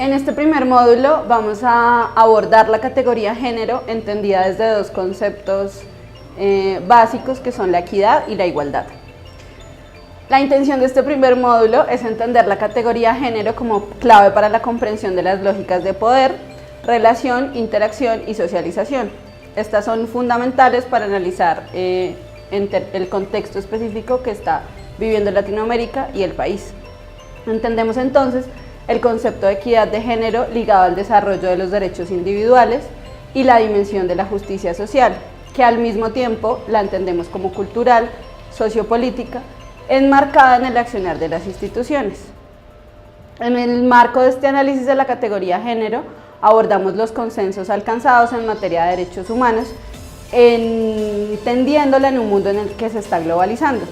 En este primer módulo vamos a abordar la categoría género entendida desde dos conceptos básicos que son la equidad y la igualdad. La intención de este primer módulo es entender la categoría género como clave para la comprensión de las lógicas de poder, relación, interacción y socialización. Estas son fundamentales para analizar el contexto específico que está viviendo Latinoamérica y el país. Entendemos entonces el concepto de equidad de género ligado al desarrollo de los derechos individuales y la dimensión de la justicia social, que al mismo tiempo la entendemos como cultural, sociopolítica, enmarcada en el accionar de las instituciones. En el marco de este análisis de la categoría género, abordamos los consensos alcanzados en materia de derechos humanos, entendiéndola en un mundo en el que se está globalizando.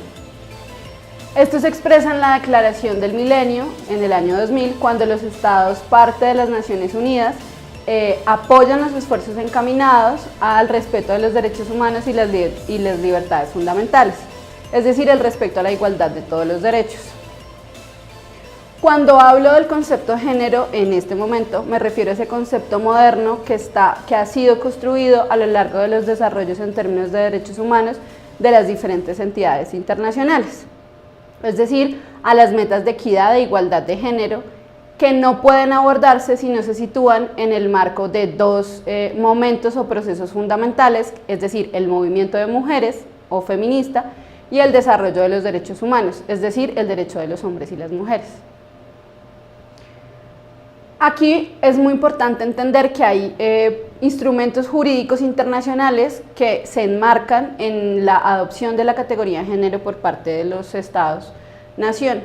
Esto se expresa en la Declaración del Milenio en el año 2000, cuando los estados, parte de las Naciones Unidas, apoyan los esfuerzos encaminados al respeto de los derechos humanos y las libertades fundamentales, es decir, el respeto a la igualdad de todos los derechos. Cuando hablo del concepto de género en este momento, me refiero a ese concepto moderno que ha sido construido a lo largo de los desarrollos en términos de derechos humanos de las diferentes entidades internacionales. Es decir, a las metas de equidad e igualdad de género, que no pueden abordarse si no se sitúan en el marco de dos momentos o procesos fundamentales, es decir, el movimiento de mujeres o feminista y el desarrollo de los derechos humanos, es decir, el derecho de los hombres y las mujeres. Aquí es muy importante entender que hay instrumentos jurídicos internacionales que se enmarcan en la adopción de la categoría de género por parte de los Estados-nación.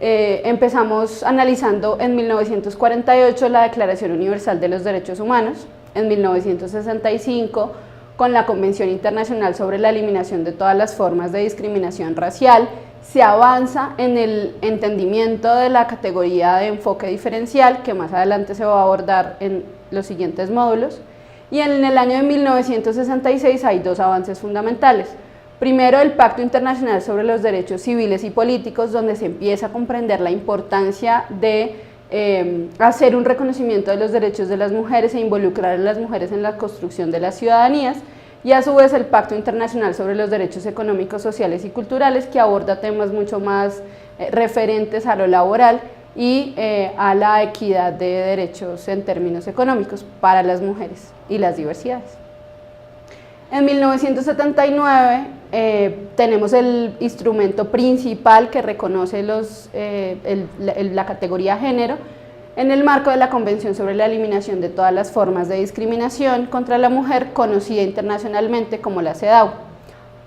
Empezamos analizando en 1948 la Declaración Universal de los Derechos Humanos, en 1965 con la Convención Internacional sobre la Eliminación de todas las formas de discriminación racial. Se avanza en el entendimiento de la categoría de enfoque diferencial, que más adelante se va a abordar en los siguientes módulos, y en el año de 1966 hay dos avances fundamentales. Primero, el Pacto Internacional sobre los Derechos Civiles y Políticos, donde se empieza a comprender la importancia de hacer un reconocimiento de los derechos de las mujeres e involucrar a las mujeres en la construcción de las ciudadanías, y a su vez el Pacto Internacional sobre los Derechos Económicos, Sociales y Culturales, que aborda temas mucho más referentes a lo laboral y a la equidad de derechos en términos económicos para las mujeres y las diversidades. En 1979 tenemos el instrumento principal que reconoce la categoría género en el marco de la Convención sobre la Eliminación de todas las formas de discriminación contra la mujer, conocida internacionalmente como la CEDAW.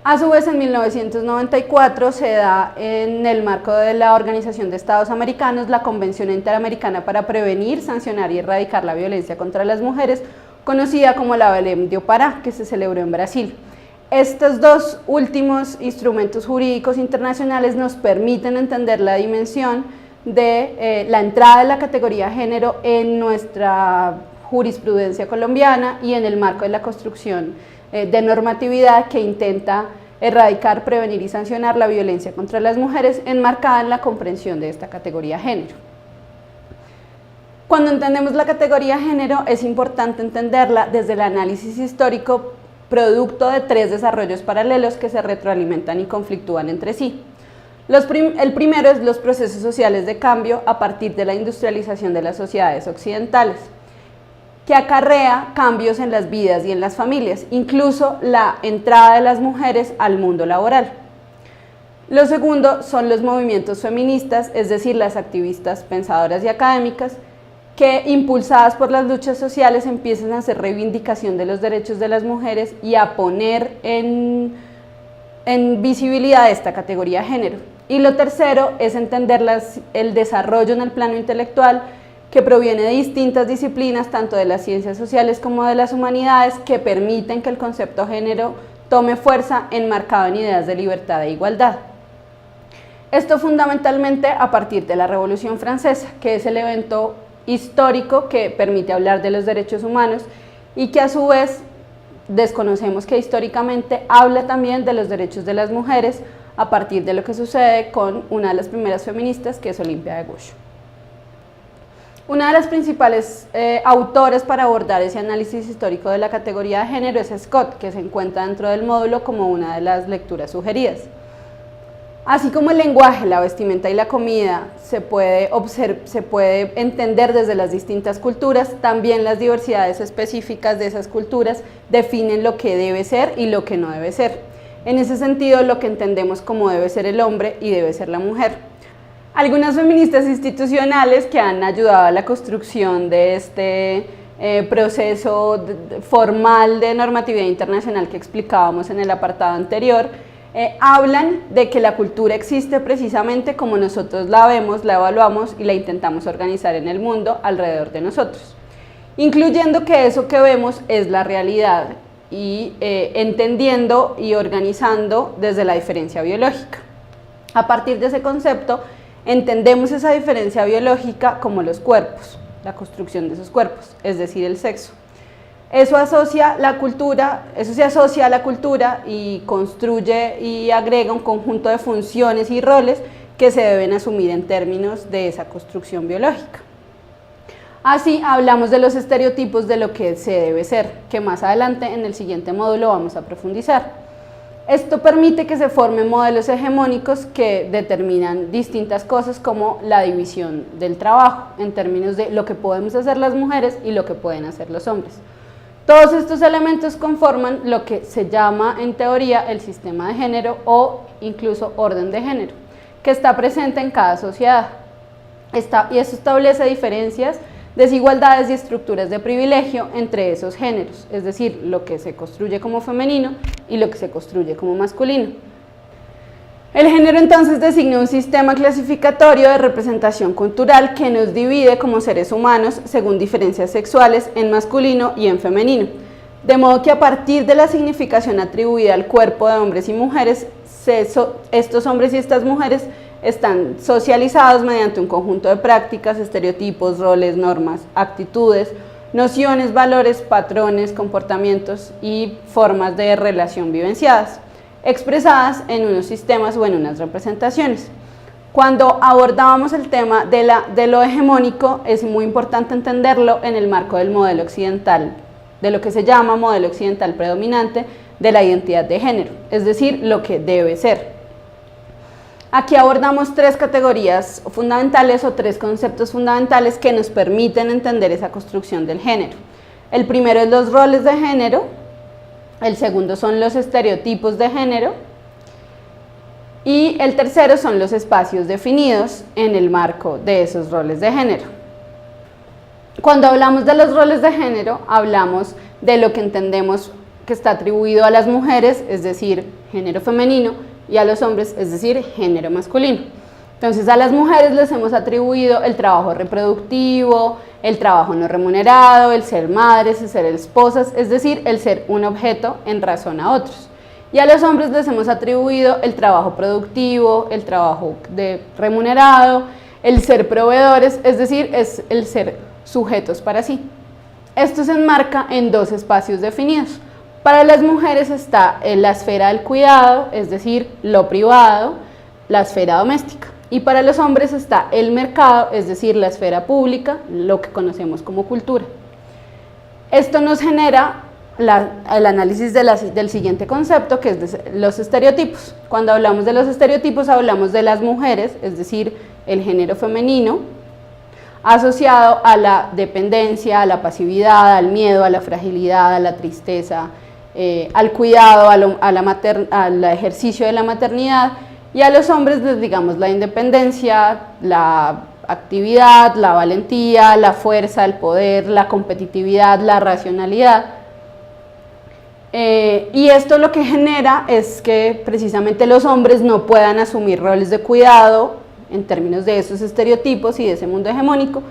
A su vez, en 1994 se da en el marco de la Organización de Estados Americanos la Convención Interamericana para prevenir, sancionar y erradicar la violencia contra las mujeres, conocida como la Belém do Pará, que se celebró en Brasil. Estos dos últimos instrumentos jurídicos internacionales nos permiten entender la dimensión de la entrada de la categoría género en nuestra jurisprudencia colombiana y en el marco de la construcción de normatividad que intenta erradicar, prevenir y sancionar la violencia contra las mujeres, enmarcada en la comprensión de esta categoría género. Cuando entendemos la categoría género, es importante entenderla desde el análisis histórico, producto de tres desarrollos paralelos que se retroalimentan y conflictúan entre sí. El primero es los procesos sociales de cambio a partir de la industrialización de las sociedades occidentales, que acarrea cambios en las vidas y en las familias, incluso la entrada de las mujeres al mundo laboral. Lo segundo son los movimientos feministas, es decir, las activistas, pensadoras y académicas, que impulsadas por las luchas sociales empiezan a hacer reivindicación de los derechos de las mujeres y a poner en visibilidad esta categoría de género. Y lo tercero es entender el desarrollo en el plano intelectual que proviene de distintas disciplinas, tanto de las ciencias sociales como de las humanidades, que permiten que el concepto género tome fuerza enmarcado en ideas de libertad e igualdad. Esto fundamentalmente a partir de la Revolución Francesa, que es el evento histórico que permite hablar de los derechos humanos y que a su vez desconocemos que históricamente habla también de los derechos de las mujeres a partir de lo que sucede con una de las primeras feministas, que es Olimpia de Gouges. Una de las principales autores para abordar ese análisis histórico de la categoría de género es Scott, que se encuentra dentro del módulo como una de las lecturas sugeridas. Así como el lenguaje, la vestimenta y la comida se puede entender desde las distintas culturas, también las diversidades específicas de esas culturas definen lo que debe ser y lo que no debe ser. En ese sentido, lo que entendemos como debe ser el hombre y debe ser la mujer. Algunas feministas institucionales que han ayudado a la construcción de este proceso formal de normatividad internacional que explicábamos en el apartado anterior, hablan de que la cultura existe precisamente como nosotros la vemos, la evaluamos y la intentamos organizar en el mundo alrededor de nosotros, incluyendo que eso que vemos es la realidad y entendiendo y organizando desde la diferencia biológica. A partir de ese concepto, entendemos esa diferencia biológica como los cuerpos, la construcción de esos cuerpos, es decir, el sexo. Eso se asocia a la cultura y construye y agrega un conjunto de funciones y roles que se deben asumir en términos de esa construcción biológica. Así hablamos de los estereotipos de lo que se debe ser, que más adelante en el siguiente módulo vamos a profundizar. Esto permite que se formen modelos hegemónicos que determinan distintas cosas como la división del trabajo, en términos de lo que podemos hacer las mujeres y lo que pueden hacer los hombres. Todos estos elementos conforman lo que se llama en teoría el sistema de género o incluso orden de género, que está presente en cada sociedad. Y eso establece diferencias, desigualdades y estructuras de privilegio entre esos géneros, es decir, lo que se construye como femenino y lo que se construye como masculino. El género entonces designa un sistema clasificatorio de representación cultural que nos divide como seres humanos según diferencias sexuales en masculino y en femenino, de modo que a partir de la significación atribuida al cuerpo de hombres y mujeres, estos hombres y estas mujeres están socializados mediante un conjunto de prácticas, estereotipos, roles, normas, actitudes, nociones, valores, patrones, comportamientos y formas de relación vivenciadas, expresadas en unos sistemas o en unas representaciones. Cuando abordábamos el tema de lo hegemónico, es muy importante entenderlo en el marco del modelo occidental, de lo que se llama modelo occidental predominante de la identidad de género, es decir, lo que debe ser. Aquí abordamos tres categorías fundamentales o tres conceptos fundamentales que nos permiten entender esa construcción del género. El primero es los roles de género, el segundo son los estereotipos de género y el tercero son los espacios definidos en el marco de esos roles de género. Cuando hablamos de los roles de género, hablamos de lo que entendemos que está atribuido a las mujeres, es decir, género femenino, y a los hombres, es decir, género masculino. Entonces a las mujeres les hemos atribuido el trabajo reproductivo, el trabajo no remunerado, el ser madres, el ser esposas, es decir, el ser un objeto en razón a otros. Y a los hombres les hemos atribuido el trabajo productivo, el trabajo remunerado, el ser proveedores, es decir, es el ser sujetos para sí. Esto se enmarca en dos espacios definidos. Para las mujeres está la esfera del cuidado, es decir, lo privado, la esfera doméstica. Y para los hombres está el mercado, es decir, la esfera pública, lo que conocemos como cultura. Esto nos genera el análisis del siguiente concepto, que es los estereotipos. Cuando hablamos de los estereotipos, hablamos de las mujeres, es decir, el género femenino, asociado a la dependencia, a la al miedo, a la fragilidad, a la tristeza, al cuidado, al ejercicio de la maternidad, y a los hombres les digamos la independencia, la actividad, la valentía, la fuerza, el poder, la competitividad, la racionalidad. Y esto lo que genera es que precisamente los hombres no puedan asumir roles de cuidado en términos de esos estereotipos y de ese mundo hegemónico,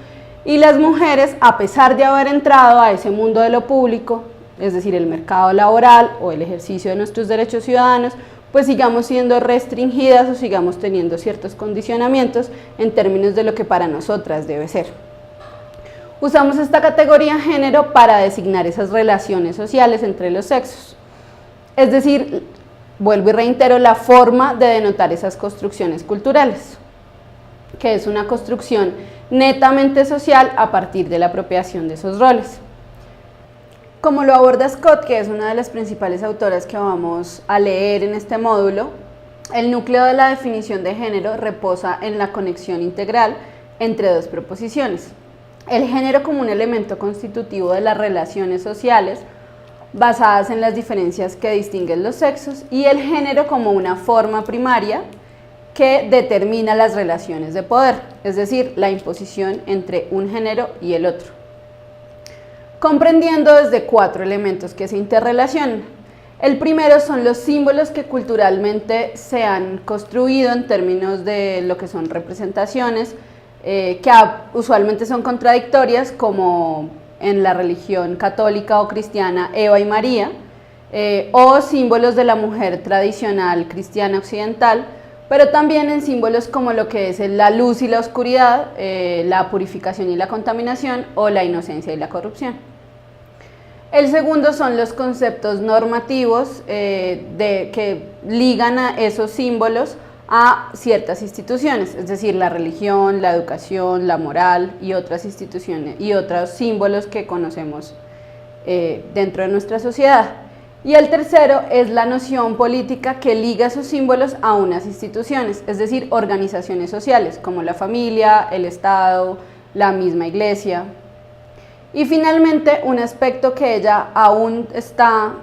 y las mujeres, a pesar de haber entrado a ese mundo de lo público, es decir, el mercado laboral o el ejercicio de nuestros derechos ciudadanos, pues sigamos siendo restringidas o sigamos teniendo ciertos condicionamientos en términos de lo que para nosotras debe ser. Usamos esta categoría género para designar esas relaciones sociales entre los sexos, es decir, vuelvo y reitero, la forma de denotar esas construcciones culturales, que es una construcción netamente social a partir de la apropiación de esos roles. Como lo aborda Scott, que es una de las principales autoras que vamos a leer en este módulo, el núcleo de la definición de género reposa en la conexión integral entre dos proposiciones. El género como un elemento constitutivo de las relaciones sociales basadas en las diferencias que distinguen los sexos, y el género como una forma primaria que determina las relaciones de poder, es decir, la imposición entre un género y el otro, comprendiendo desde 4 elementos que se interrelacionan. El primero son los símbolos que culturalmente se han construido en términos de lo que son representaciones, que usualmente son contradictorias, como en la religión católica o cristiana Eva y María, o símbolos de la mujer tradicional cristiana occidental, pero también en símbolos como lo que es la luz y la oscuridad, la purificación y la contaminación, o la inocencia y la corrupción. El segundo son los conceptos normativos que ligan a esos símbolos a ciertas instituciones, es decir, la religión, la educación, la moral y otras instituciones y otros símbolos que conocemos dentro de nuestra sociedad. Y el tercero es la noción política que liga esos símbolos a unas instituciones, es decir, organizaciones sociales como la familia, el Estado, la misma iglesia. Y finalmente, un aspecto que ella aún está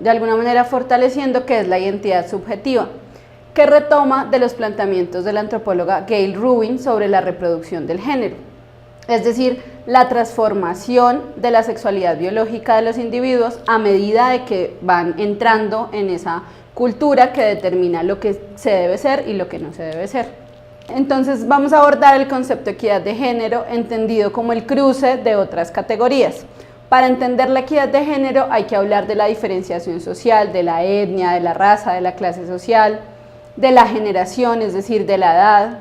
de alguna manera fortaleciendo, que es la identidad subjetiva, que retoma de los planteamientos de la antropóloga Gayle Rubin sobre la reproducción del género, es decir, la transformación de la sexualidad biológica de los individuos a medida de que van entrando en esa cultura que determina lo que se debe ser y lo que no se debe ser. Entonces vamos a abordar el concepto de equidad de género entendido como el cruce de otras categorías. Para entender la equidad de género hay que hablar de la diferenciación social, de la etnia, de la raza, de la clase social, de la generación, es decir, de la edad,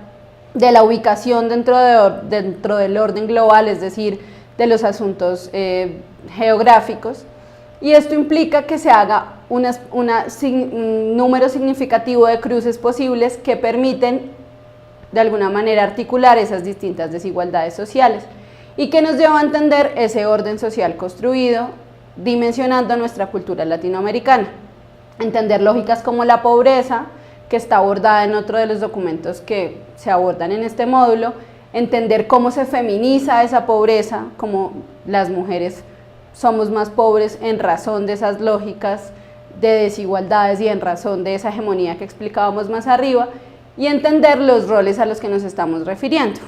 de la ubicación dentro del orden global, es decir, de los asuntos geográficos, y esto implica que se haga un número significativo de cruces posibles que permiten de alguna manera articular esas distintas desigualdades sociales y que nos lleva a entender ese orden social construido dimensionando nuestra cultura latinoamericana, entender lógicas como la pobreza, que está abordada en otro de los documentos que se abordan en este módulo, entender cómo se feminiza esa pobreza, cómo las mujeres somos más pobres en razón de esas lógicas de desigualdades y en razón de esa hegemonía que explicábamos más arriba, y entender los roles a los que nos estamos refiriendo.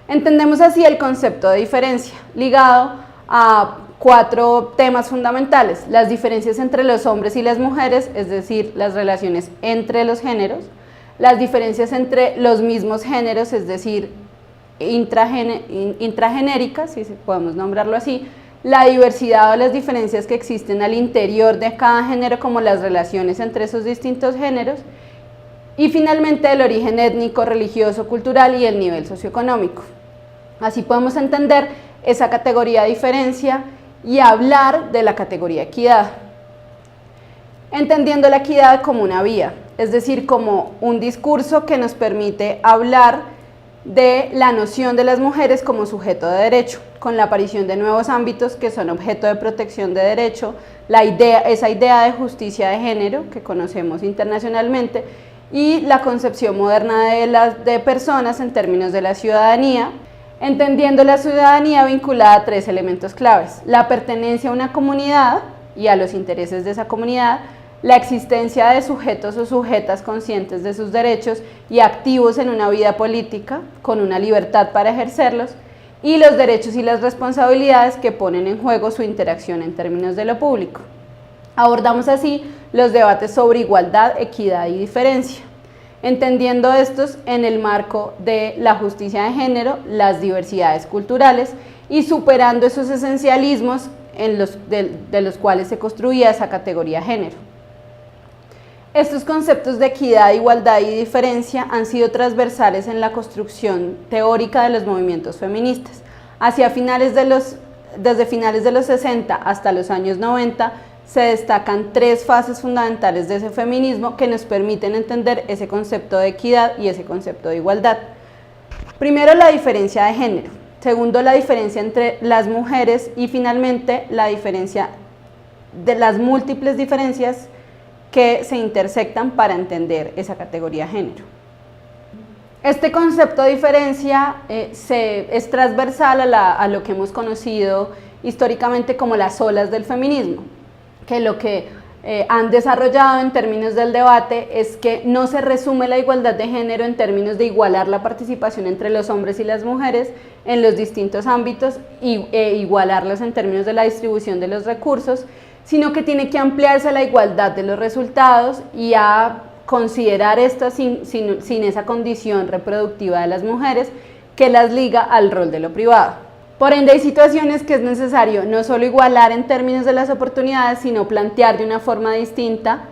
Entendemos así el concepto de diferencia, ligado a 4 temas fundamentales: las diferencias entre los hombres y las mujeres, es decir, las relaciones entre los géneros; las diferencias entre los mismos géneros, es decir, intragenéricas, si podemos nombrarlo así; la diversidad o las diferencias que existen al interior de cada género, como las relaciones entre esos distintos géneros; y finalmente el origen étnico, religioso, cultural y el nivel socioeconómico. Así podemos entender esa categoría diferencia y hablar de la categoría equidad, entendiendo la equidad como una vía, es decir, como un discurso que nos permite hablar de la noción de las mujeres como sujeto de derecho, con la aparición de nuevos ámbitos que son objeto de protección de derecho, esa idea de justicia de género que conocemos internacionalmente, y la concepción moderna de personas en términos de la ciudadanía, entendiendo la ciudadanía vinculada a 3 elementos claves: la pertenencia a una comunidad y a los intereses de esa comunidad, la existencia de sujetos o sujetas conscientes de sus derechos y activos en una vida política, con una libertad para ejercerlos, y los derechos y las responsabilidades que ponen en juego su interacción en términos de lo público. Abordamos así los debates sobre igualdad, equidad y diferencia, entendiendo estos en el marco de la justicia de género, las diversidades culturales y superando esos esencialismos de los cuales se construía esa categoría género. Estos conceptos de equidad, igualdad y diferencia han sido transversales en la construcción teórica de los movimientos feministas. Desde finales de los 60 hasta los años 90, se destacan 3 fases fundamentales de ese feminismo que nos permiten entender ese concepto de equidad y ese concepto de igualdad. Primero, la diferencia de género. Segundo, la diferencia entre las mujeres y finalmente la diferencia de las múltiples diferencias que se intersectan para entender esa categoría de género. Este concepto de diferencia es transversal a lo que hemos conocido históricamente como las olas del feminismo, que lo que han desarrollado en términos del debate es que no se resume la igualdad de género en términos de igualar la participación entre los hombres y las mujeres en los distintos ámbitos e igualarlos en términos de la distribución de los recursos, sino que tiene que ampliarse a la igualdad de los resultados y a considerar esto sin esa condición reproductiva de las mujeres que las liga al rol de lo privado. Por ende, hay situaciones que es necesario no solo igualar en términos de las oportunidades, sino plantear de una forma distinta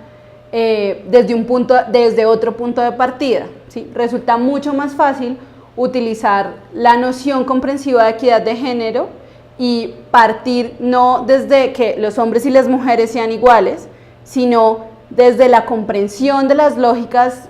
desde otro punto de partida, ¿sí? Resulta mucho más fácil utilizar la noción comprensiva de equidad de género y partir no desde que los hombres y las mujeres sean iguales, sino desde la comprensión de las lógicas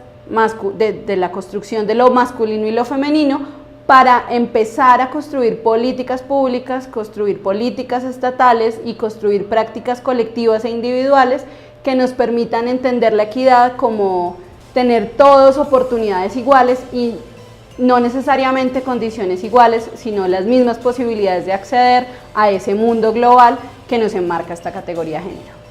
de la construcción de lo masculino y lo femenino, para empezar a construir políticas públicas, construir políticas estatales y construir prácticas colectivas e individuales que nos permitan entender la equidad como tener todos oportunidades iguales y no necesariamente condiciones iguales, sino las mismas posibilidades de acceder a ese mundo global que nos enmarca esta categoría de género.